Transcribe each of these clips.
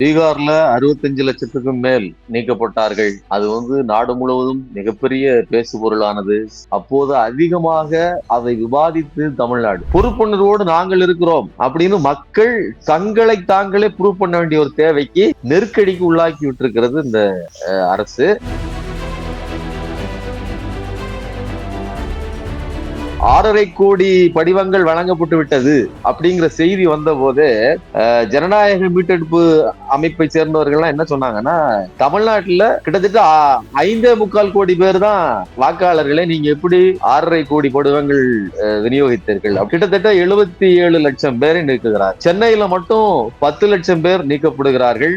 பீகார்ல 65 லட்சத்துக்கும் மேல் நீக்கப்பட்டார்கள். அது நாடு முழுவதும் மிகப்பெரிய பேசுபொருளானது. அப்போது அதிகமாக அதை விவாதித்து தமிழ்நாடு பொறுப்புணர்வோடு நாங்கள் இருக்கிறோம் அப்படின்னு மக்கள் தங்களை தாங்களே ப்ரூவ் பண்ண வேண்டிய ஒரு தேவைக்கு நெருக்கடிக்கு உள்ளாக்கி விட்டிருக்கிறது இந்த அரசு. 6.5 கோடி படிவங்கள் வழங்கப்பட்டு விட்டது அப்படிங்கிற செய்தி வந்த போதே ஜனநாயக மீட்டெடுப்பு அமைப்பை சேர்ந்தவர்கள் என்ன சொன்னாங்கன்னா, தமிழ்நாட்டுல கிட்டத்தட்ட 5.25 கோடி பேர் தான் வாக்காளர்களை நீங்க எப்படி 6.5 கோடி படிவங்கள் விநியோகித்தீர்கள்? கிட்டத்தட்ட 77 லட்சம் பேரை நீக்குகிறார். சென்னையில மட்டும் 10 லட்சம் பேர் நீக்கப்படுகிறார்கள்.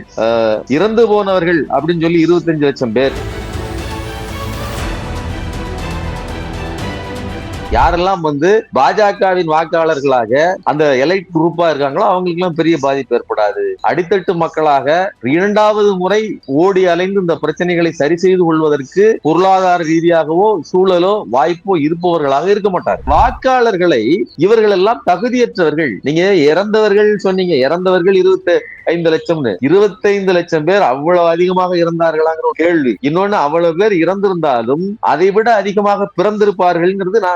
இறந்து போனவர்கள் அப்படின்னு சொல்லி 25 லட்சம் பேர். யாரெல்லாம் பாஜகவின் வாக்காளர்களாக அந்த எலைட் குரூப்பா இருக்காங்களோ அவங்களுக்கு எல்லாம் பெரிய பாதிப்பு ஏற்படாது. அடித்தட்டு மக்களாக 2வது முறை ஓடி அலைந்து இந்த பிரச்சனைகளை சரி செய்து கொள்வதற்கு பொருளாதார ரீதியாகவோ சூழலோ வாய்ப்போ இருப்பவர்களாக இருக்க மாட்டார். வாக்காளர்களை இவர்கள் எல்லாம் தகுதியற்றவர்கள். நீங்க இறந்தவர்கள் சொன்னீங்க, இறந்தவர்கள் 25 லட்சம்னு. 25 லட்சம் பேர் அவ்வளவு அதிகமாக இறந்தார்களாங்கிற ஒரு கேள்வி. இன்னொன்னு, அவ்வளவு பேர் இறந்திருந்தாலும் அதை விட அதிகமாக பிறந்திருப்பார்கள்ங்கிறது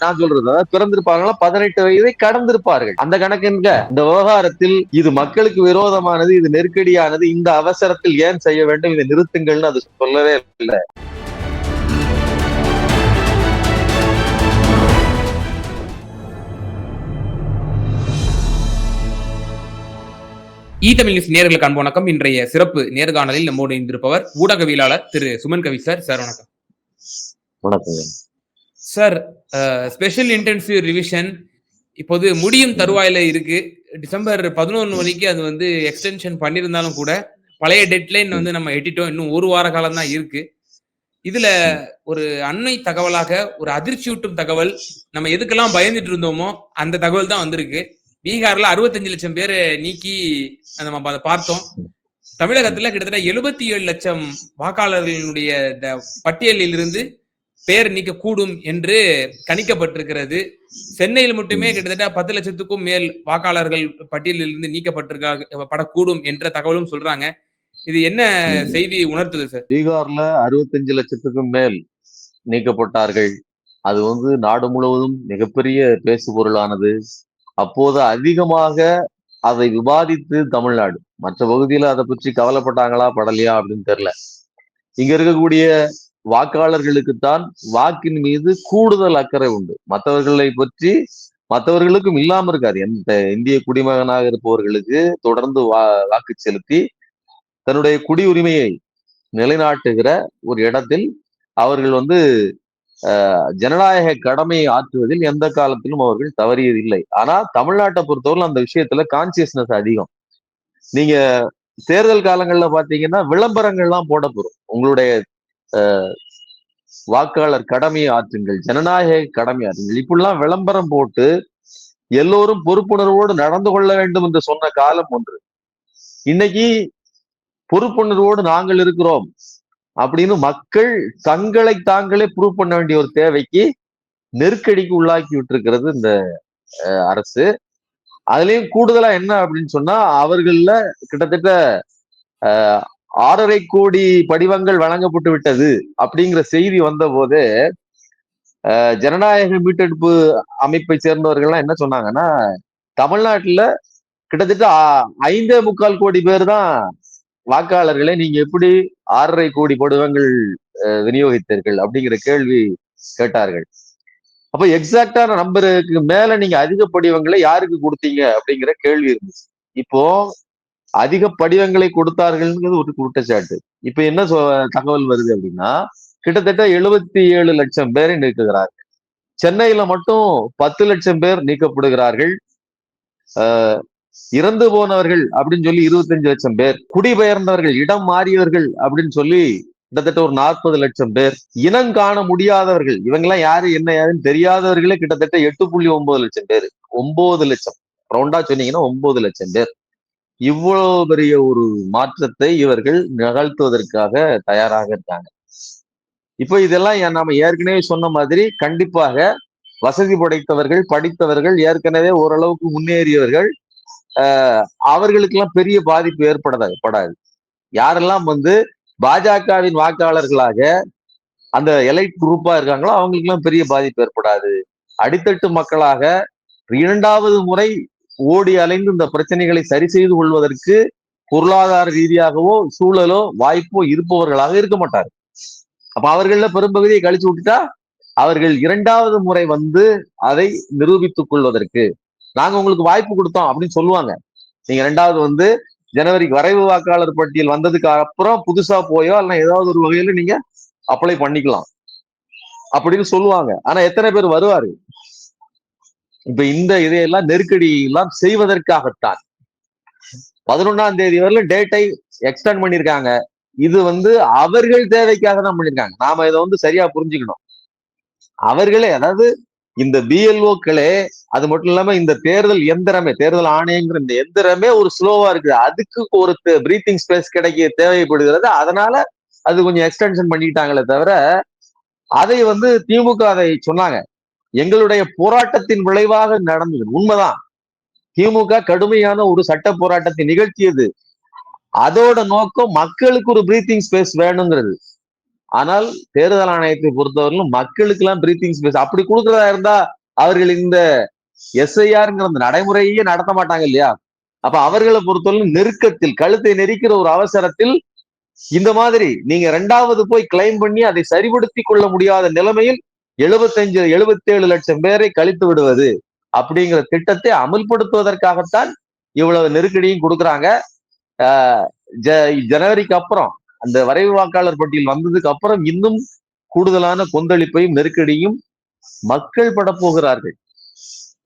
நான் சொல்றது. அதாவது பிறந்திருப்பார்களா 18 வயதை கடந்திருப்பார்கள். அந்த கணக்கு என்க. இந்த விவகாரத்தில் இது மக்களுக்கு விரோதமானது, இது நெருக்கடியானது, இந்த அவசரத்தில் ஏன் செய்ய வேண்டும், இதை நிறுத்துங்கள்னு அது சொல்லவே இல்லை. தமிழ் நியூஸ் நேயர்களுக்கு அன்பு வணக்கம். இன்றைய சிறப்பு நேர்காணலில் நம்மோடு இணைந்திருப்பவர் ஊடகவியலாளர் திரு சுமன் கவி சார். சார் வணக்கம். வணக்கம் சார். ஸ்பெஷல் இன்டென்சிவ் ரிவிஷன் இப்போது முடியும் தருவாயில இருக்கு. டிசம்பர் 11 மணிக்கு அது எக்ஸ்டென்ஷன் பண்ணியிருந்தாலும் கூட பழைய டெட்லைன் நம்ம எட்டிட்டோம். இன்னும் ஒரு வார காலம் தான் இருக்கு. இதுல ஒரு அண்மை தகவலாக ஒரு அதிர்ச்சியூட்டும் தகவல், நம்ம எதுக்கெல்லாம் பயந்துட்டு இருந்தோமோ அந்த தகவல் தான் வந்திருக்கு. பீகார்ல 65 லட்சம் பேர் நீக்கி நம்ம அதை பார்த்தோம். தமிழகத்துல கிட்டத்தட்ட 77 லட்சம் வாக்காளர்களுடைய பட்டியலில் இருந்து பேர் நீக்க கூடும் என்று கணிக்கப்பட்டிருக்கிறது. சென்னையில் மட்டுமே கிட்டத்தட்ட 10 லட்சத்துக்கும் மேல் வாக்காளர்கள் பட்டியலில் இருந்து நீக்கப்பட்டிருக்கப்படக்கூடும் என்ற தகவலும் சொல்றாங்க. இது என்ன செய்தி உணர்த்துது சார்? பீகார்ல 65 லட்சத்துக்கும் மேல் நீக்கப்பட்டார்கள். அது நாடு முழுவதும் மிகப்பெரிய பேசுபொருளானது. அப்போது அதிகமாக அதை விவாதித்து தமிழ்நாடு. மற்ற பகுதியில அதை பற்றி கவலைப்பட்டாங்களா படலையா அப்படின்னு தெரியல. இங்க இருக்கக்கூடிய வாக்காளர்களுக்குத்தான் வாக்கின் மீது கூடுதல் அக்கறை உண்டு. மற்றவர்களை பற்றி மற்றவர்களுக்கும் இல்லாம இருக்காது. எந்த இந்திய குடிமகனாக இருப்பவர்களுக்கு தொடர்ந்து வாக்கு செலுத்தி தன்னுடைய குடியுரிமையை நிலைநாட்டுகிற ஒரு இடத்தில் அவர்கள் ஜனநாயக கடமையை ஆற்றுவதில் எந்த காலத்திலும் அவர்கள் தவறியதில்லை. ஆனா தமிழ்நாட்டை பொறுத்தவரை அந்த விஷயத்துல கான்சியஸ்னஸ் அதிகம். நீங்க தேர்தல் காலங்கள்ல பாத்தீங்கன்னா விளம்பரங்கள்லாம் போட போறோம். உங்களுடைய வாக்காளர் கடமையை ஆற்றுங்கள், ஜனநாயக கடமை ஆற்றுங்கள், இப்படிலாம் விளம்பரம் போட்டு எல்லோரும் பொறுப்புணர்வோடு நடந்து கொள்ள வேண்டும் என்று சொன்ன காலம் ஒன்று. இன்னைக்கு பொறுப்புணர்வோடு நாங்கள் இருக்கிறோம் அப்படின்னு மக்கள் தங்களை தாங்களே ப்ரூவ் பண்ண வேண்டிய ஒரு தேவைக்கு நெருக்கடிக்கு உள்ளாக்கி விட்டிருக்கிறது இந்த அரசு. அதுலயும் கூடுதலா என்ன அப்படின்னு சொன்னா, அவர்கள கிட்டத்தட்ட 6.5 கோடி படிவங்கள் வழங்கப்பட்டு விட்டது அப்படிங்கிற செய்தி வந்த போதே ஜனநாயக மீட்டெடுப்பு அமைப்பை சேர்ந்தவர்கள் என்ன சொன்னாங்கன்னா, தமிழ்நாட்டுல கிட்டத்தட்ட 5.25 கோடி பேர் தான் வாக்காளர்களை நீங்க எப்படி 6.5 கோடி படிவங்கள் விநியோகித்தீர்கள் அப்படிங்கிற கேள்வி கேட்டார்கள். அப்ப எக்ஸாக்டான நம்பருக்கு மேல நீங்க அதிக படிவங்களை யாருக்கு கொடுத்தீங்க அப்படிங்கிற கேள்வி இருந்துச்சு. இப்போ அதிக படிவங்களை கொடுத்தார்கள்ங்கிறது ஒரு குற்றச்சாட்டு. இப்ப என்ன தகவல் வருது அப்படின்னா, கிட்டத்தட்ட 77 லட்சம் பேரை நீக்குகிறார்கள். சென்னையில மட்டும் 10 லட்சம் பேர் நீக்கப்படுகிறார்கள். இறந்து போனவர்கள் அப்படின்னு சொல்லி 25 லட்சம் பேர், குடிபெயர்ந்தவர்கள், இடம் மாறியவர்கள் அப்படின்னு சொல்லி கிட்டத்தட்ட ஒரு 40 லட்சம் பேர், இனம் காண முடியாதவர்கள், இவங்கெல்லாம் யாரு என்ன யாருன்னு தெரியாதவர்களே கிட்டத்தட்ட 8.9 லட்சம் பேர். 9 லட்சம் ரவுண்டா சொன்னீங்கன்னா 9 லட்சம் பேர். இவ்வளவு பெரிய ஒரு மாற்றத்தை இவர்கள் நிகழ்த்துவதற்காக தயாராக இருக்காங்க. இப்போ இதெல்லாம் நாம ஏற்கனவே சொன்ன மாதிரி கண்டிப்பாக வசதி படைத்தவர்கள், படித்தவர்கள், ஏற்கனவே ஓரளவுக்கு முன்னேறியவர்கள் அவர்களுக்கு எல்லாம் பெரிய பாதிப்பு ஏற்படாது. யாரெல்லாம் பாஜகவின் வாக்காளர்களாக அந்த எலைட் குரூப்பா இருக்காங்களோ அவங்களுக்கு எல்லாம் பெரிய பாதிப்பு ஏற்படாது. அடித்தட்டு மக்களாக இரண்டாவது முறை ஓடி அலைந்து இந்த பிரச்சனைகளை சரி செய்து கொள்வதற்கு பொருளாதார ரீதியாகவோ சூழலோ வாய்ப்போ இருப்பவர்களாக இருக்க மாட்டார். அப்ப அவர்கள பெரும்பகுதியை கழிச்சு விட்டுட்டா அவர்கள் இரண்டாவது முறை அதை நிரூபித்துக் கொள்வதற்கு நாங்க உங்களுக்கு வாய்ப்பு கொடுத்தோம் அப்படின்னு சொல்லுவாங்க. நீங்க ரெண்டாவது ஜனவரிக்கு வரைவு வாக்காளர் பட்டியல் வந்ததுக்கு அப்புறம் புதுசா போயோ இல்ல ஏதாவது ஒரு வகையில நீங்க அப்ளை பண்ணிக்கலாம் அப்படின்னு சொல்லுவாங்க. ஆனா எத்தனை பேர் வருவாரு? இப்ப இதையெல்லாம் நெருக்கடி எல்லாம் செய்வதற்காகத்தான் 11ஆம் தேதி வரையிலும் டேட்டை எக்ஸ்டெண்ட் பண்ணிருக்காங்க. இது அவர்கள் தேவைக்காக தான் பண்ணிருக்காங்க. நாம இதை சரியா புரிஞ்சுக்கணும். அவர்களே, அதாவது இந்த பிஎல்ஓக்களே, அது மட்டும் இல்லாம இந்த தேர்தல் ஆணையங்கிற இந்த எந்திரமே ஒரு ஸ்லோவா இருக்குது. அதுக்கு ஒரு பிரீத்திங் ஸ்பேஸ் தேவைப்படுகிறது. அதனால அது கொஞ்சம் எக்ஸ்டென்ஷன் பண்ணிட்டாங்களே தவிர அதை திமுக அதை சொன்னாங்க. எங்களுடைய போராட்டத்தின் விளைவாக நடந்தது. உண்மைதான். திமுக கடுமையான ஒரு சட்ட போராட்டத்தை நிகழ்த்தியது. அதோட நோக்கம் மக்களுக்கு ஒரு பிரீத்திங் ஸ்பேஸ் வேணுங்கிறது. ஆனால் தேர்தல் ஆணையத்தை பொறுத்தவரையிலும் மக்களுக்கு எல்லாம் பிரீத்திங் ஸ்பேஸ் அப்படி கொடுக்கறதா இருந்தா அவர்கள் இந்த எஸ்ஐஆர்ங்கிற அந்த நடைமுறையே நடத்த மாட்டாங்க இல்லையா? அப்ப அவர்களை பொறுத்தவரையிலும் நெருக்கத்தில் கழுத்தை நெரிக்கிற ஒரு அவசரத்தில் இந்த மாதிரி நீங்க ரெண்டாவது போய் கிளைம் பண்ணி அதை சரிபடுத்தி கொள்ள முடியாத நிலைமையில் 77 லட்சம் பேரை கழித்து விடுவது அப்படிங்கிற திட்டத்தை அமல்படுத்துவதற்காகத்தான் இவ்வளவு நெருக்கடியும் கொடுக்குறாங்க. ஜனவரிக்கு அப்புறம் அந்த வரைவு வாக்காளர் பட்டியல் வந்ததுக்கு அப்புறம் இன்னும் கூடுதலான கொந்தளிப்பையும் நெருக்கடியும் மக்கள் பட போகிறார்கள்.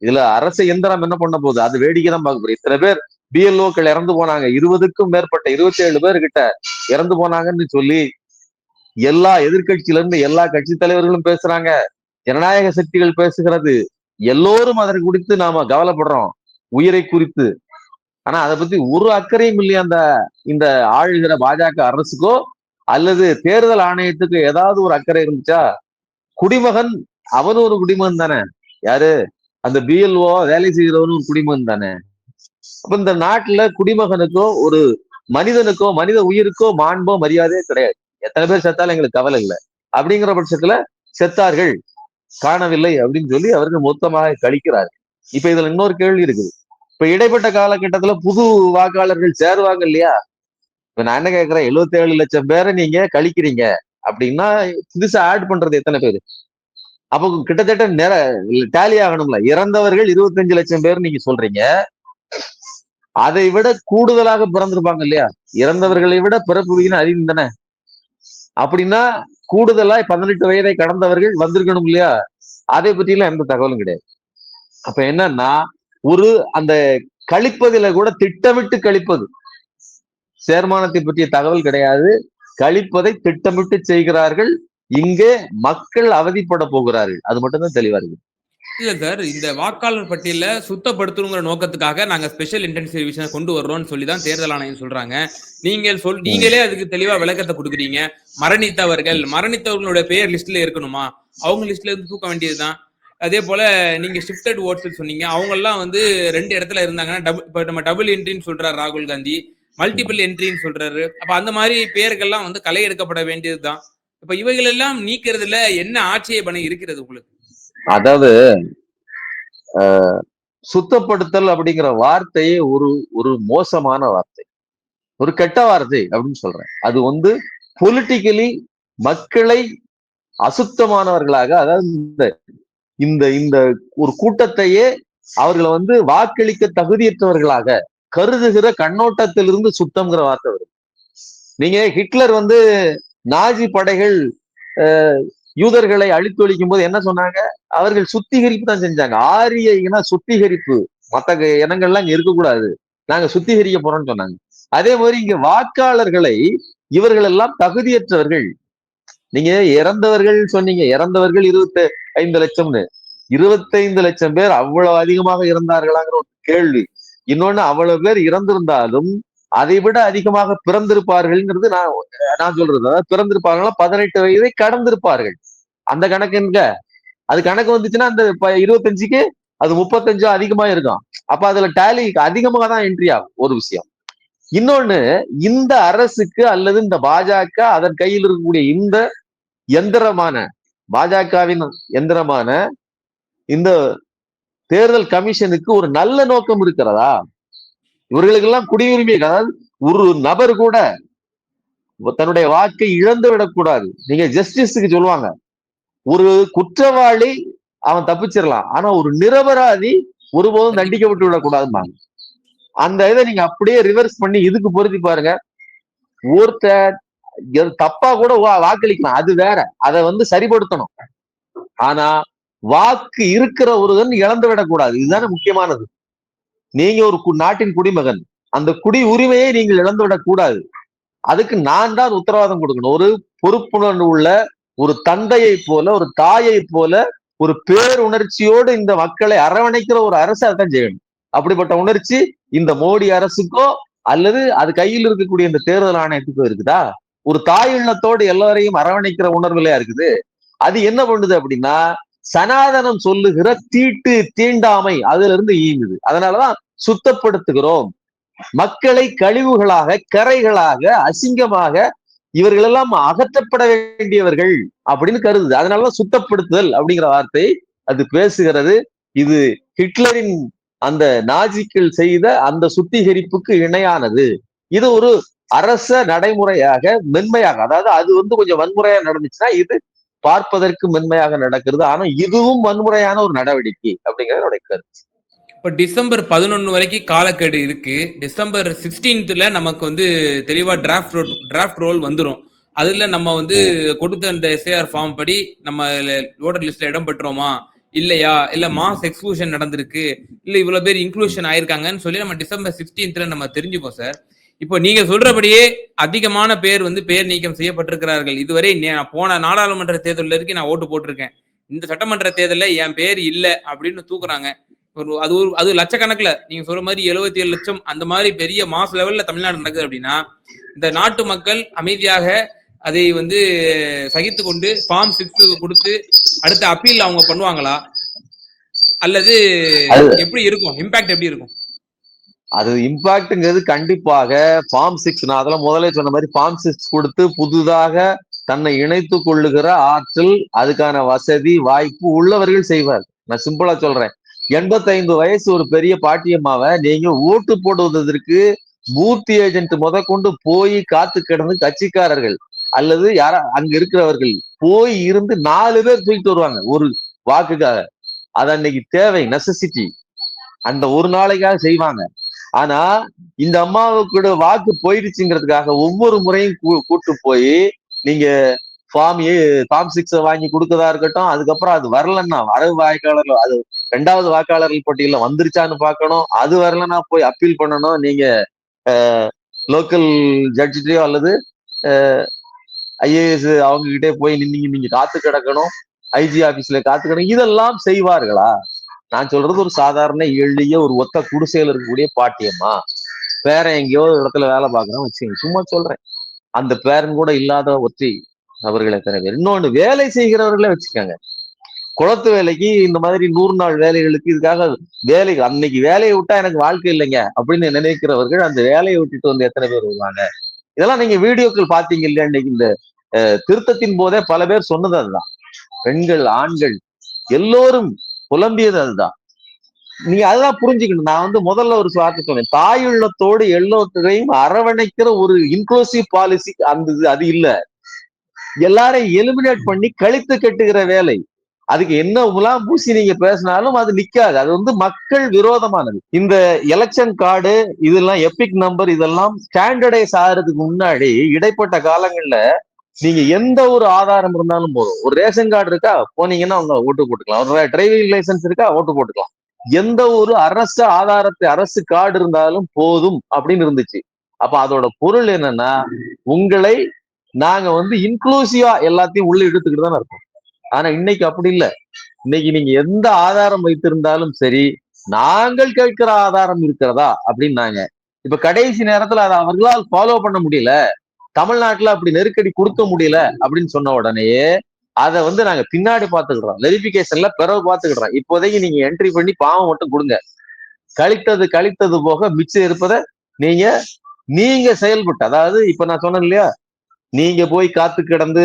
இதுல அரசு எந்திரம் என்ன பண்ண போகுது? அது வேடிக்கை தான் பார்க்க போறோம். இத்தனை பேர் பிஎல்ஓக்கள் இறந்து போனாங்க. 20க்கும் மேற்பட்ட 27 பேர் கிட்ட இறந்து போனாங்கன்னு சொல்லி எல்லா எதிர்கட்சியில இருந்து எல்லா கட்சி தலைவர்களும் பேசுறாங்க. ஜனநாயக சக்திகள் பேசுகிறது. எல்லோரும் அதற்கு குறித்து நாம கவலைப்படுறோம், உயிரை குறித்து. ஆனா அதை பத்தி ஒரு அக்கறையும் இல்லையா இந்த ஆளுகிற பாஜக அரசுக்கோ அல்லது தேர்தல் ஆணையத்துக்கு ஏதாவது ஒரு அக்கறை இருந்துச்சா? குடிமகன் அவனும் ஒரு குடிமகன் தானே. யாரு? அந்த பிஎல்ஓ வேலை செய்கிறவனும் ஒரு குடிமகன் தானே. அப்ப இந்த நாட்டுல குடிமகனுக்கோ ஒரு மனிதனுக்கோ மனித உயிருக்கோ மாண்போ மரியாதையே கிடையாது. எத்தனை பேர் செத்தாலும் எங்களுக்கு கவலை இல்லை. அப்படிங்கிற பட்சத்துல செத்தார்கள், காணவில்லை அப்படின்னு சொல்லி அவர்கள் மொத்தமாக கழிக்கிறார்கள். இப்ப இதுல இன்னொரு கேள்வி இருக்குது. இப்ப இடைப்பட்ட காலகட்டத்துல புது வாக்காளர்கள் சேருவாங்க இல்லையா? இப்ப நான் என்ன கேட்கிறேன், 77 லட்சம் பேரை நீங்க கழிக்கிறீங்க அப்படின்னா புதுசா ஆட் பண்றது எத்தனை பேரு? அப்போ கிட்டத்தட்ட டேலி ஆகணும்ல. இறந்தவர்கள் 25 லட்சம் பேர் நீங்க சொல்றீங்க. அதை விட கூடுதலாக பிறந்திருப்பாங்க இல்லையா? இறந்தவர்களை விட பிறப்பு விகிதம் அதிகம் தானே. அப்படின்னா கூடுதலா 18 வயதை கடந்தவர்கள் வந்திருக்கணும் இல்லையா? அதை பற்றியெல்லாம் எந்த தகவலும் கிடையாது. அப்ப என்னன்னா அந்த கழிப்பதில கூட திட்டமிட்டு கழிப்பது, சேர்மானத்தை பற்றிய தகவல் கிடையாது. கழிப்பதை திட்டமிட்டு செய்கிறார்கள். இங்கே மக்கள் அவதிப்பட போகிறார்கள். அது மட்டும்தான் தெளிவா இருக்கு. இல்ல சார், இந்த வாக்காளர் பட்டியல சுத்தப்படுத்தணுங்கிற நோக்கத்துக்காக நாங்க ஸ்பெஷல் இன்டென்சிவ் ரிவிஷனை கொண்டு வர்றோம்னு சொல்லி தான் தேர்தல் ஆணையம் சொல்றாங்க. நீங்களே அதுக்கு தெளிவா விளக்கத்தை கொடுக்குறீங்க. மரணித்தவர்களுடைய பெயர் லிஸ்ட்ல இருக்கணுமா? அவங்க லிஸ்ட்ல இருந்து தூக்க வேண்டியதுதான். அதே போல நீங்க ஷிஃப்டட் ஓட்ஸ் சொன்னீங்க. அவங்க எல்லாம் 2 இடத்துல இருந்தாங்கன்னா இப்ப நம்ம டபுள் என்ட்ரின்னு சொல்றாரு ராகுல் காந்தி, மல்டிபிள் என்ட்ரின்னு சொல்றாரு. அப்ப அந்த மாதிரி பெயர்கள்லாம் களை எடுக்கப்பட வேண்டியதுதான். இப்ப இவைகள் எல்லாம் நீக்கிறதுல என்ன ஆட்சேபனை இருக்கிறது உங்களுக்கு? அதாவது சுத்தப்படுத்தல் அப்படிங்கிற வார்த்தையே ஒரு மோசமான வார்த்தை, ஒரு கெட்ட வார்த்தை அப்படின்னு சொல்றேன். அது பொலிட்டிக்கலி மக்களை அசுத்தமானவர்களாக, அதாவது இந்த இந்த ஒரு கூட்டத்தையே அவர்களை வாக்களிக்க தகுதியற்றவர்களாக கருதுகிற கண்ணோட்டத்திலிருந்து சுத்தம்ங்கிற வார்த்தை வருது. நீங்க ஹிட்லர் நாஜி படைகள் யூதர்களை அழித்தொழிக்கும் போது என்ன சொன்னாங்க? அவர்கள் சுத்திகரிப்பு தான் செஞ்சாங்க. ஆரிய இன சுத்திகரிப்பு, மத்த இனங்கள்லாம் இங்க இருக்கக்கூடாது, நாங்க சுத்திகரிக்க போறோம்னு சொன்னாங்க. அதே மாதிரி இங்க வாக்காளர்களை இவர்கள் எல்லாம் தகுதியற்றவர்கள். நீங்க இறந்தவர்கள் சொன்னீங்க, இறந்தவர்கள் 25 லட்சம்னு. 25 லட்சம் பேர் அவ்வளவு அதிகமாக இறந்தார்களாங்கிற ஒரு கேள்வி. இன்னொன்னு, அவ்வளவு பேர் இறந்திருந்தாலும் அதை விட அதிகமாக பிறந்திருப்பார்கள்ங்கிறது நான் சொல்றது. அதாவது பிறந்திருப்பார்கள் 18 வயதை கடந்திருப்பார்கள். அந்த கணக்கு எங்க? அது கணக்கு வந்துச்சுன்னா அந்த 25க்கு அது 35 அதிகமா இருக்கும். அப்ப அதுல டேலி அதிகமாக தான் என்ட்ரி ஆகும் ஒரு விஷயம். இன்னொன்னு, இந்த அரசுக்கு அல்லது இந்த பாஜக அதன் கையில் இருக்கக்கூடிய இந்த எந்திரமான பாஜகவின் எந்திரமான இந்த தேர்தல் கமிஷனுக்கு ஒரு நல்ல நோக்கம் இருக்கிறதா? இவர்களுக்கெல்லாம் குடியுரிமை, அதாவது ஒரு நபர் கூட தன்னுடைய வாக்கை இழந்து விடக்கூடாது. நீங்க ஜஸ்டிஸுக்கு சொல்லுவாங்க, ஒரு குற்றவாளி அவன் தப்பிச்சிடலாம், ஆனா ஒரு நிரபராதி ஒருபோதும் தண்டிக்கப்பட்டு விடக்கூடாதுன்னு. அந்த இதை நீங்க அப்படியே ரிவர்ஸ் பண்ணி இதுக்கு பொருத்தி பாருங்க. ஒருத்தர் தப்பா கூட வாக்களிக்கலாம், அது வேற, அதை சரிபடுத்தணும். ஆனா வாக்கு இருக்கிற ஒருவன் இழந்து விடக்கூடாது, இதுதானே முக்கியமானது. நீங்க ஒரு நாட்டின் குடிமகன், அந்த குடி உரிமையை நீங்கள் இழந்து விடக்கூடாது. அதுக்கு நான் தான் உத்தரவாதம் கொடுக்கணும். ஒரு பொறுப்புணர்வு உள்ள ஒரு தந்தையை போல, ஒரு தாயை போல, ஒரு பேருணர்ச்சியோடு இந்த மக்களை அரவணைக்கிற ஒரு அரசு அதான் செய்யணும். அப்படிப்பட்ட உணர்ச்சி இந்த மோடி அரசுக்கோ அல்லது அது கையில் இருக்கக்கூடிய இந்த தேர்தல் ஆணையத்துக்கோ இருக்குதா? ஒரு தாய் உள்ளத்தோடு எல்லாரையும் அரவணைக்கிற உணர்வுலையா இருக்குது? அது என்ன பண்ணுது அப்படின்னா, சனாதனம் சொல்லுகிற தீட்டு தீண்டாமை அதுல இருந்து ஈங்குது. அதனாலதான் சுத்தப்படுத்துகிறோம், மக்களை கழிவுகளாக, கரைகளாக, அசிங்கமாக இவர்கள் எல்லாம் அகற்றப்பட வேண்டியவர்கள் அப்படின்னு கருதுது. அதனாலதான் சுத்தப்படுத்துதல் அப்படிங்கிற வார்த்தை அது பேசுகிறது. இது ஹிட்லரின் அந்த நாஜிக்கள் செய்த அந்த சுத்திகரிப்புக்கு இணையானது. இது ஒரு அரச நடைமுறையாக மென்மையாக, அதாவது அது கொஞ்சம் வன்முறையா நடந்துச்சுன்னா இது பார்ப்பதற்கு மென்மையாக நடக்கிறது. ஆனா இதுவும் வன்முறையான ஒரு நடவடிக்கை அப்படிங்கிறது என்னுடைய கருத்து. இப்ப டிசம்பர் 11 வரைக்கும் காலக்கெடு இருக்கு. டிசம்பர் 16ல நமக்கு தெளிவா டிராஃப்ட் ரோல் வந்துரும். அதுல நம்ம கொடுத்த அந்த எஸ்ஐஆர் ஃபார்ம் படி நம்ம ஓட்டர் லிஸ்ட்ல இடம் பெற்றோமா இல்லையா, இல்ல மாஸ் எக்ஸ்க்ளூஷன் நடந்திருக்கு, இல்ல இவ்வளவு பேர் இன்க்ளூஷன் ஆயிருக்காங்கன்னு சொல்லி நம்ம டிசம்பர் 16ல நம்ம தெரிஞ்சுப்போம் சார். இப்போ நீங்க சொல்றபடியே அதிகமான பேர் பேர் நீக்கம் செய்யப்பட்டிருக்கிறார்கள். இதுவரை போன நாடாளுமன்ற தேர்தல் வரைக்கும் நான் ஓட்டு போட்டிருக்கேன், இந்த சட்டமன்ற தேர்தலில் என் பேர் இல்ல அப்படின்னு தூக்குறாங்க. அது லட்சக்கணக்கில் நீங்க சொல்ற மாதிரி 77 லட்சம் அந்த மாதிரி பெரிய மாஸ் லெவல்ல தமிழ்நாடு நடக்குது அப்படின்னா, இந்த நாட்டு மக்கள் அமைதியாக அதை சகித்து கொண்டு ஃபார்ம் 6 கொடுத்து அடுத்த அப்பீல் அவங்க பண்ணுவாங்களா, அல்லது எப்படி இருக்கும், இம்பாக்ட் எப்படி இருக்கும்? அது இம்பாக்ட்ங்கிறது கண்டிப்பாக ஃபார்ம் 6, நான் அதெல்லாம் முதலே சொன்ன மாதிரி ஃபார்ம் 6 கொடுத்து புதுதாக தன்னை இணைத்துக் கொள்ளுகிற ஆற்றல், அதுக்கான வசதி வாய்ப்பு உள்ளவர்கள் செய்வார். நான் சிம்பிளா சொல்றேன், 85 வயசு ஒரு பெரிய பாட்டியம்மாவை நீங்க ஓட்டு போடுவதற்கு பூத் ஏஜென்ட் முதற்கொண்டு போய் காத்து கிடந்து கட்சிக்காரர்கள் அல்லது யாரா அங்க இருக்கிறவர்கள் போய் இருந்து 4 பேர் தூக்கிட்டு வருவாங்க ஒரு வாக்குக்காக. அது அன்னைக்கு தேவை, நெசசிட்டி, அந்த ஒரு நாளைக்காக செய்வாங்க. ஆனா இந்த அம்மாவுக்கு வாக்கு போயிடுச்சுங்கிறதுக்காக ஒவ்வொரு முறையும் கூட்டு போய் நீங்க ஃபார்ம் 6 வாங்கி கொடுக்கறதா இருக்கட்டும், அதுக்கப்புறம் அது வரலன்னா வரவு வாக்காளர்கள், அது 2வது வாக்காளர்கள் பட்டியல வந்துருச்சான்னு பார்க்கணும், அது வரலன்னா போய் அப்பீல் பண்ணணும், நீங்க லோக்கல் ஜட்ஜிட்டையோ அல்லது ஐஏஎஸ் அவங்க கிட்டே போய் நீங்க காத்து கிடக்கணும், ஐஜி ஆபீஸ்ல காத்து கிடக்கணும். இதெல்லாம் செய்வார்களா? நான் சொல்றது ஒரு சாதாரண எளிய ஒரு ஒத்த குடிசையில இருக்கக்கூடிய பாட்டியம்மா, வேற எங்கேயோ இடத்துல வேலை பார்க்கறோம் வச்சுங்க, சும்மா சொல்றேன், அந்த பேரன் கூட இல்லாத ஒற்றை நபர்கள் எத்தனை பேர். இன்னொன்னு, வேலை செய்கிறவர்களே வச்சுக்காங்க, குளத்து வேலைக்கு இந்த மாதிரி 100 நாள் வேலைகளுக்கு இதுக்காக வேலை, அன்னைக்கு வேலையை விட்டா எனக்கு வாழ்க்கை இல்லைங்க அப்படின்னு நினைக்கிறவர்கள் அந்த வேலையை விட்டுட்டு எத்தனை பேர் வருவாங்க? இதெல்லாம் நீங்க வீடியோக்கள் பாத்தீங்க இல்லையா? இன்னைக்கு இந்த திருத்தத்தின் போதே பல பேர் சொன்னது அதுதான். பெண்கள் ஆண்கள் எல்லோரும் புலம்பியது அதுதான். நீங்க அதுதான் புரிஞ்சுக்கணும். நான் முதல்ல ஒரு வார்த்தை சொன்னேன், தாயுள்ளத்தோடு எல்லோரையும் அரவணைக்கிற ஒரு இன்க்ளூசிவ் பாலிசி அந்த அது இல்ல. எல்லாரையும் எலிமினேட் பண்ணி கழித்து கட்டுகிற வேலை. அதுக்கு என்ன முலாம் பூசி நீங்க பேசினாலும் அது நிக்காது. அது மக்கள் விரோதமானது. இந்த எலெக்ஷன் கார்டு இதெல்லாம் எபிக் நம்பர் இதெல்லாம் ஸ்டாண்டர்டைஸ் ஆகிறதுக்கு முன்னாடி இடைப்பட்ட காலங்கள்ல நீங்க எந்த ஒரு ஆதாரம் இருந்தாலும் போதும், ஒரு ரேஷன் கார்டு இருக்கா போனீங்கன்னா அவங்க ஓட்டு போட்டுக்கலாம், ஒரு டிரைவிங் லைசன்ஸ் இருக்கா ஓட்டு போட்டுக்கலாம், எந்த ஒரு அரசு ஆதாரத்தை அரசு கார்டு இருந்தாலும் போதும் அப்படின்னு இருந்துச்சு. அப்ப அதோட பொருள் என்னன்னா, உங்களை நாங்க இன்க்ளூசிவா எல்லாத்தையும் உள்ள எடுத்துக்கிட்டு தான் இருக்கோம். ஆனா இன்னைக்கு அப்படி இல்லை. இன்னைக்கு நீங்க எந்த ஆதாரம் வைத்திருந்தாலும் சரி, நாங்கள் கேட்கிற ஆதாரம் இருக்கிறதா அப்படின்னாங்க. இப்ப கடைசி நேரத்துல அதை அவர்களால் ஃபாலோ பண்ண முடியல, தமிழ்நாட்டுல அப்படி நெருக்கடி கொடுக்க முடியல அப்படின்னு சொன்ன உடனேயே அதை வந்து நாங்க பின்னாடி பாத்துக்கிடுறோம், வெரிபிகேஷன்ல பிறகு பாத்துக்கிடுறோம். இப்போதைக்கு நீங்க என்ட்ரி பண்ணி பாவம் மட்டும் கொடுங்க. கழித்தது போக மிச்சம் இருப்பதை நீங்க நீங்க செயல்பட்டு, அதாவது இப்ப நான் சொன்னேன் இல்லையா, நீங்க போய் காத்து கிடந்து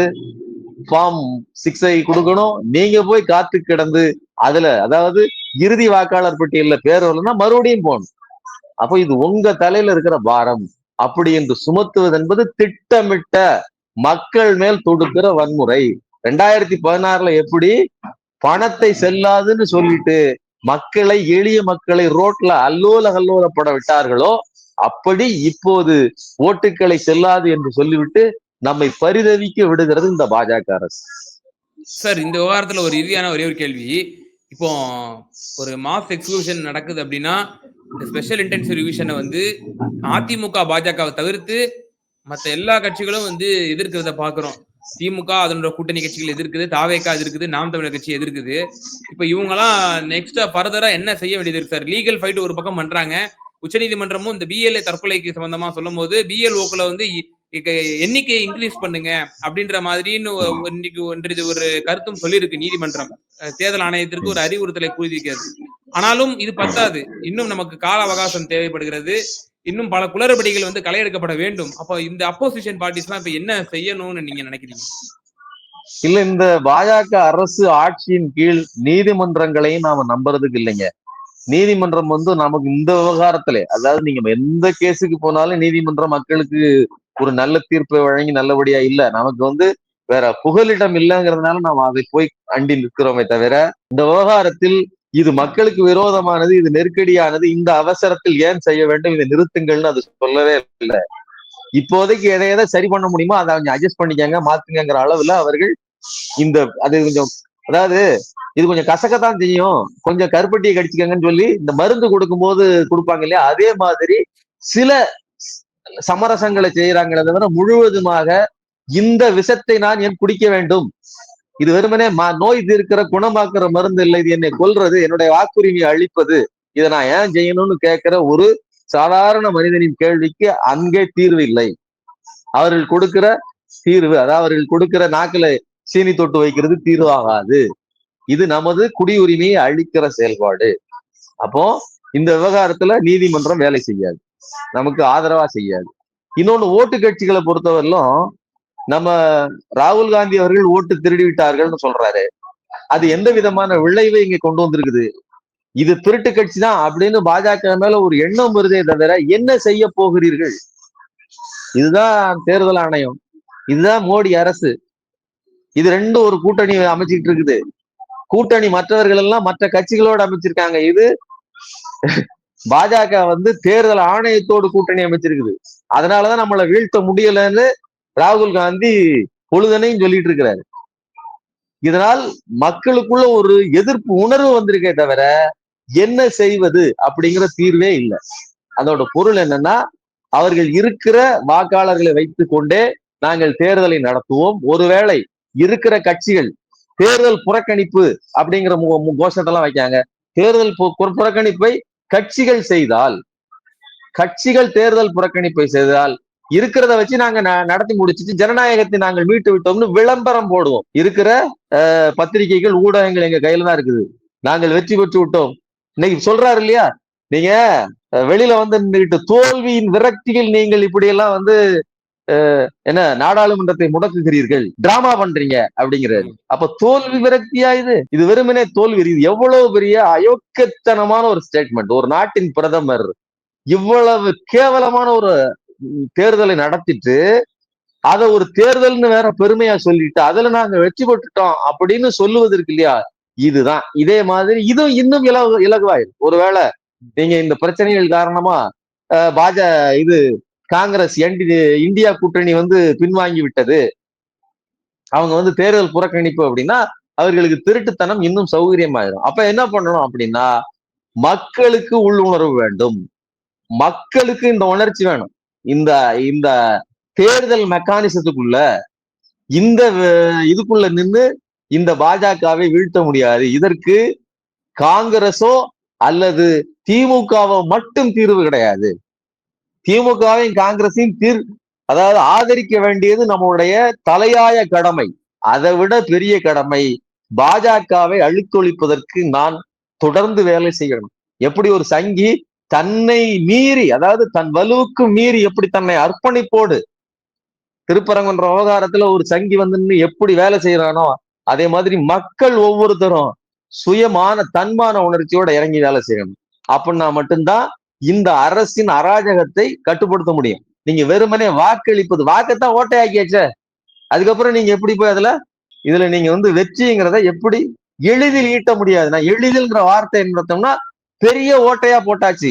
ஃபார்ம் 6 கொடுக்கணும். நீங்க போய் காத்து கிடந்து அதுல, அதாவது இறுதி வாக்காளர் பட்டியல்ல பேர் வரலன்னா மறுபடியும் போகணும். அப்போ இது உங்க தலையில இருக்கிற பாரம். அப்படி என்று சுமத்துவது என்பது திட்டமிட்ட மக்கள் மேல் தொடுக்கிற வன்முறை. 2016 எப்படி பணத்தை செல்லாதுன்னு சொல்லிட்டு மக்களை, எளிய மக்களை ரோட்ல அல்லோல கல்லோலப்பட விட்டார்களோ, அப்படி இப்போது ஓட்டுக்களை செல்லாது என்று சொல்லிவிட்டு நம்மை பரிதவிக்க விடுகிறது இந்த பாஜக அரசு. சார், இந்த விவகாரத்துல ஒரு இறுதியான ஒரே ஒரு கேள்வி. இப்போ ஒரு மாஸ் எக்ஸ்க்ளூஷன் நடக்குது அப்படின்னா, இந்த ஸ்பெஷல் இன்டென்சிவ் ரிவிஷனை வந்து அதிமுக பாஜகவை தவிர்த்து மற்ற எல்லா கட்சிகளும் வந்து எதிர்க்கிறத பாக்குறோம். திமுக அதனோட கூட்டணி கட்சிகள் எதிர்க்குது, தாவேகா எதிர்க்குது, நாம் தமிழர் கட்சி எதிர்க்குது. இப்ப இவங்கெல்லாம் நெக்ஸ்ட் ஃபர்தரா என்ன செய்ய வேண்டியது இருக்கு சார்? லீகல் ஃபைட் ஒரு பக்கம் பண்றாங்க. உச்சநீதிமன்றமும் இந்த பிஎல்ஏ தற்கொலைக்கு சம்பந்தமா சொல்லும் போது பிஎல்ஓக்களை வந்து எண்ணிக்கையை இன்க்ரீஸ் பண்ணுங்க அப்படின்ற மாதிரின்னு இன்னைக்கு ஒரு கருத்தும் சொல்லியிருக்கு நீதிமன்றம். தேர்தல் ஆணையத்திற்கு ஒரு அறிவுறுத்தலை கூறியிருக்கிறது. ஆனாலும் இது பத்தாது, இன்னும் நமக்கு கால அவகாசம் தேவைப்படுகிறது. இன்னும் பல குளறுபடிகள் வந்து களையெடுக்கப்பட வேண்டும். அப்ப இந்த அப்போசிஷன் பார்ட்டிஸ் எல்லாம் இப்ப என்ன செய்யணும்னு நீங்க நினைக்கிறீங்க? இல்ல, இந்த பாஜக அரசு ஆட்சியின் கீழ் நீதிமன்றங்களையும் நாம நம்புறதுக்கு இல்லைங்க. நீதிமன்றம் வந்து நமக்கு இந்த விவகாரத்திலே, அதாவது நீங்க எந்த கேஸுக்கு போனாலும் நீதிமன்றம் மக்களுக்கு ஒரு நல்ல தீர்ப்பை வழங்கி நல்லபடியா இல்ல. நமக்கு வந்து வேற புகலிடம் இல்லைங்கிறதுனால நாம் அதை போய் அண்டி நிற்கிறோமே தவிர, இந்த விவகாரத்தில் இது மக்களுக்கு விரோதமானது, இது நெருக்கடியானது, இந்த அவசரத்தில் ஏன் செய்ய வேண்டும், இதை நிறுத்துங்கள்னு அது சொல்லவே இல்லை. இப்போதைக்கு எதை சரி பண்ண முடியுமோ அதை கொஞ்சம் அட்ஜஸ்ட் பண்ணிக்கங்க, மாத்துங்கிற அளவுல அவர்கள் இந்த அது கொஞ்சம், அதாவது இது கொஞ்சம் கசக்கத்தான் செய்யும், கொஞ்சம் கருப்பட்டியை கடிச்சுக்கங்கன்னு சொல்லி இந்த மருந்து கொடுக்கும் போது கொடுப்பாங்க இல்லையா, அதே மாதிரி சில சமரசங்களை செய்யறாங்களே தவிர முழுவதுமாக இந்த விஷத்தை நான் ஏன் குடிக்க வேண்டும், இது வெறுமனே நோய் தீர்க்கிற குணமாக்குற மருந்து இல்லை, இது என்னை கொல்றது, என்னுடைய வாக்குரிமையை அழிப்பது, இதை நான் ஏன் செய்யணும்னு கேட்கிற ஒரு சாதாரண மனிதனின் கேள்விக்கு அங்கே தீர்வு இல்லை. அவர்கள் கொடுக்கிற தீர்வு, அதாவது அவர்கள் கொடுக்கிற நாக்குல சீனி தொட்டு வைக்கிறது தீர்வாகாது. இது நமது குடியுரிமையை அழிக்கிற செயல்பாடு. அப்போ இந்த விவகாரத்துல நீதிமன்றம் வேலை செய்யாது, நமக்கு ஆதரவா செய்யாது. இன்னொன்னு, ஓட்டு கட்சிகளை பொறுத்தவரையிலும் நம்ம ராகுல் காந்தி அவர்கள் ஓட்டு திருடி விட்டார்கள்னு சொல்றாரு. அது எந்த விதமான விளைவை இங்க கொண்டு வந்திருக்குது? இது திருட்டு கட்சி தான் அப்படின்னு பாஜக மேல ஒரு எண்ணம் வருதே தவிர என்ன செய்ய போகிறீர்கள்? இதுதான் தேர்தல் ஆணையம், இதுதான் மோடி அரசு, இது ரெண்டும் ஒரு கூட்டணி அமைச்சுக்கிட்டு இருக்குது. கூட்டணி மற்றவர்கள் எல்லாம் மற்ற கட்சிகளோடு அமைச்சிருக்காங்க. இது பாஜக வந்து தேர்தல் ஆணையத்தோடு கூட்டணி அமைச்சிருக்குது. அதனாலதான் நம்மளை வீழ்த்த முடியலன்னு ராகுல் காந்தி பொழுதனையும் சொல்லிட்டு இருக்கிறாரு. இதனால் மக்களுக்குள்ள ஒரு எதிர்ப்பு உணர்வு வந்திருக்கே தவிர என்ன செய்வது அப்படிங்கிற தீர்வே இல்லை. அதோட பொருள் என்னன்னா, அவர்கள் இருக்கிற வாக்காளர்களை வைத்துக் கொண்டே நாங்கள் தேர்தலை நடத்துவோம். ஒருவேளை இருக்கிற கட்சிகள் தேர்தல் புறக்கணிப்பு அப்படிங்கிற கோஷத்தெல்லாம் வைக்காங்க. தேர்தல் புறக்கணிப்பை கட்சிகள் செய்தால், கட்சிகள் தேர்தல் புறக்கணிப்பை செய்தால் இருக்கிறத வச்சு நாங்க நடத்தி முடிச்சுட்டு ஜனநாயகத்தை நாங்கள் மீட்டு விட்டோம்னு விளம்பரம் போடுவோம். இருக்கிற பத்திரிகைகள், ஊடகங்கள் எங்க கையில தான் இருக்குது, நாங்கள் வெற்றி பெற்று விட்டோம். இன்னைக்கு சொல்றாரு இல்லையா, நீங்க வெளியில வந்து நின்றுட்டு தோல்வியின் விரக்தியில் நீங்கள் இப்படி எல்லாம் வந்து என்ன நாடாளுமன்றத்தை முடக்குகிறீர்கள், டிராமா பண்றீங்க அப்படிங்கிறாரு. அப்ப தோல்வி விரக்தியா இது? இது வெறுமனே தோல்வி. இது எவ்வளவு பெரிய அயோக்கியத்தனமான ஒரு ஸ்டேட்மெண்ட். ஒரு நாட்டின் பிரதமர் இவ்வளவு கேவலமான ஒரு தேர்தலை நடத்திட்டு அதை ஒரு தேர்தல்னு வேற பெருமையா சொல்லிட்டு அதுல நாங்க வெற்றி பெற்றுட்டோம் அப்படின்னு சொல்லுவதற்கு இல்லையா, இதுதான். இதே மாதிரி இது இன்னும் இலகுவாயிரும். ஒருவேளை நீங்க இந்த பிரச்சனைகள் காரணமா இது காங்கிரஸ் இந்தியா கூட்டணி வந்து பின்வாங்கி விட்டது, அவங்க வந்து தேர்தல் புறக்கணிப்பு அப்படின்னா அவர்களுக்கு திருட்டுத்தனம் இன்னும் சௌகரியமாயிரும். அப்ப என்ன பண்ணணும் அப்படின்னா, மக்களுக்கு உள்ளுணர்வு வேண்டும், மக்களுக்கு இந்த உணர்ச்சி வேணும். இந்த இந்த தேர்தல் மெக்கானிசத்துக்குள்ள, இந்த இதுக்குள்ள நின்று இந்த பாஜகவை வீழ்த்த முடியாது. இதற்கு காங்கிரஸோ அல்லது திமுகவோ மட்டும் தீர்வு கிடையாது. திமுகவையும் காங்கிரஸையும் அதாவது ஆதரிக்க வேண்டியது நம்மளுடைய தலையாய கடமை. அதை விட பெரிய கடமை பாஜகவை அழித்தொழிப்பதற்கு நான் தொடர்ந்து வேலை செய்யணும். எப்படி ஒரு சங்கி தன்னை மீறி, அதாவது தன் வலுவுக்கு மீறி எப்படி தன்னை அர்ப்பணிப்போடு திருப்பரங்குன்ற விவகாரத்துல ஒரு சங்கி வந்து எப்படி வேலை செய்யறானோ, அதே மாதிரி மக்கள் ஒவ்வொருத்தரும் சுயமான தன்மான உணர்ச்சியோட இறங்கி வேலை செய்யணும். அப்படின்னா மட்டும்தான் இந்த அரசின் அராஜகத்தை கட்டுப்படுத்த முடியும். நீங்க வெறுமனே வாக்களிப்பது, வாக்கத்தான் ஓட்டையாக்கியாச்சே, அதுக்கப்புறம் நீங்க எப்படி போய் இதுல நீங்க வெற்றிங்கிறத எப்படி எளிதில் ஈட்ட முடியாது. நான் எளிதில்ங்கிற வார்த்தை என்னத்தோம்னா பெரிய ஓட்டையா போட்டாச்சு.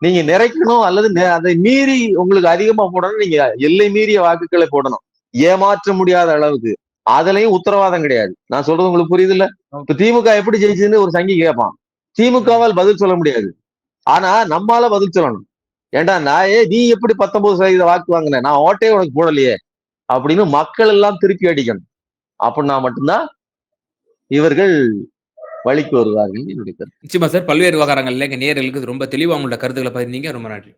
நீங்க நிறைக்கணும் அல்லது அதை மீறி உங்களுக்கு அதிகமா போடணும். நீங்க எல்லை மீறிய வாக்குகளை போடணும், ஏமாற்ற முடியாத அளவுக்கு. அதுலயும் உத்தரவாதம் கிடையாது. நான் சொல்றது உங்களுக்கு புரியுது இல்ல? இப்ப திமுக எப்படி ஜெயிச்சதுன்னு ஒரு சங்கி கேட்பான். திமுகவால் பதில் சொல்ல முடியாது, ஆனா நம்மால பதில் சொல்லணும். ஏண்டா நீ எப்படி 19% வாக்கு வாங்கின, நான் ஓட்டையே உனக்கு போடலையே அப்படின்னு மக்கள் எல்லாம் திருப்பி அடிக்கணும். அப்படின்னா மட்டும்தான் இவர்கள் வழிக்கு வருவார்கள். நிச்சயமா சார். பல்வேறு விவகாரங்கள்ல எங்க நேயர்களுக்கு ரொம்ப தெளிவா உங்களோட கருத்துக்களை பகிர்ந்தீங்க. ரொம்ப நன்றி.